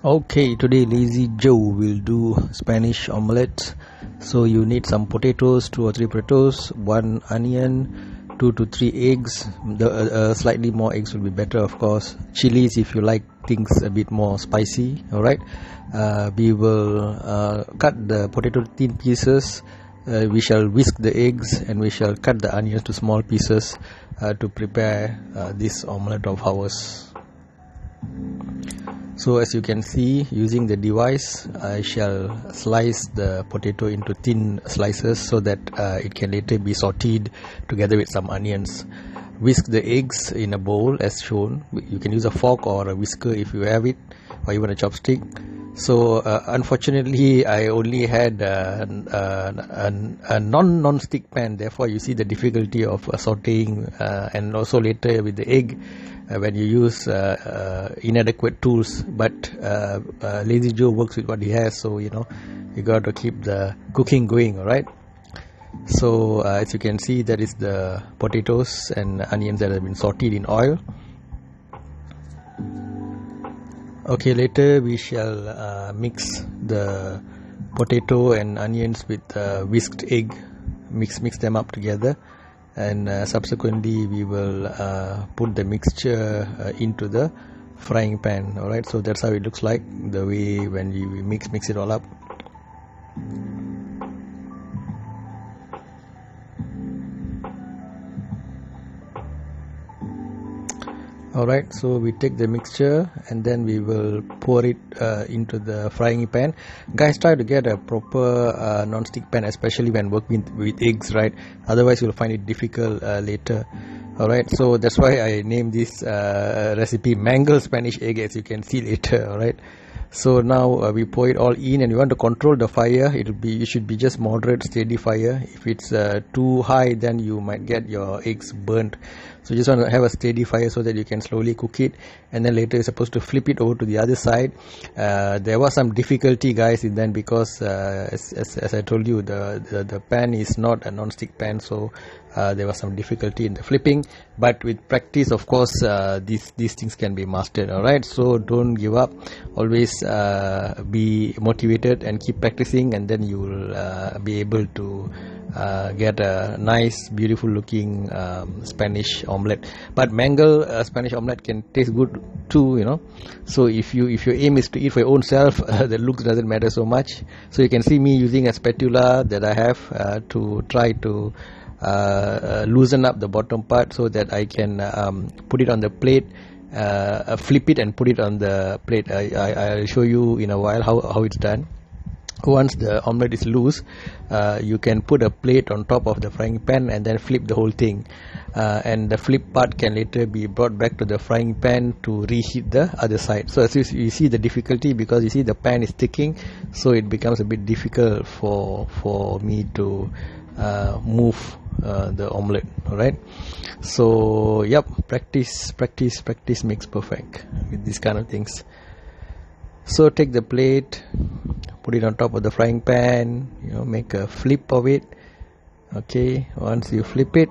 Okay, today Lazy Joe will do Spanish omelette. So you need some potatoes, 2 or 3 potatoes, 1 onion, 2 to 3 eggs. The slightly more eggs will be better, of course. Chilies if you like things a bit more spicy. All right. We will cut the potato thin pieces. We shall whisk the eggs and we shall cut the onions to small pieces to prepare this omelette of ours. So as you can see, using the device, I shall slice the potato into thin slices so that it can later be sauteed together with some onions. Whisk the eggs in a bowl as shown. You can use a fork or a whisker if you have it, or even a chopstick. So unfortunately I only had a non-stick pan, therefore you see the difficulty of sauteing and also later with the egg when you use inadequate tools. But Lazy Joe works with what he has, so you got to keep the cooking going. Alright, so as you can see, that is the potatoes and onions that have been sauteed in oil. Okay, later we shall mix the potato and onions with whisked egg, mix them up together, and subsequently we will put the mixture into the frying pan. Alright, so that's how it looks like, the way when we mix it all up. Alright, so we take the mixture and then we will pour it into the frying pan. Guys, try to get a proper non-stick pan, especially when working with eggs, right? Otherwise you'll find it difficult later. Alright, so that's why I named this recipe Mangled Spanish egg, as you can see later. Alright, so now we pour it all in, and you want to control the fire. It should be just moderate, steady fire. If it's too high, then you might get your eggs burnt. So you just want to have a steady fire so that you can slowly cook it, and then later you're supposed to flip it over to the other side. There was some difficulty, guys, in then, because as I told you, the pan is not a non-stick pan, so there was some difficulty in the flipping. But with practice, of course, these things can be mastered. Alright, so don't give up. Always be motivated and keep practicing, and then you will be able to get a nice, beautiful looking Spanish omelette. But mangled Spanish omelette can taste good too, So if your aim is to eat for your own self, the looks doesn't matter so much. So you can see me using a spatula that I have to try to loosen up the bottom part so that I can put it on the plate, flip it and put it on the plate. I'll show you in a while how it's done. Once the omelette is loose, you can put a plate on top of the frying pan and then flip the whole thing, and the flip part can later be brought back to the frying pan to reheat the other side. So as you see the difficulty, because you see the pan is sticking, so it becomes a bit difficult for me to move the omelette. Alright, so yep, practice makes perfect with these kind of things. So take the plate, put it on top of the frying pan, make a flip of it. Okay, once you flip it,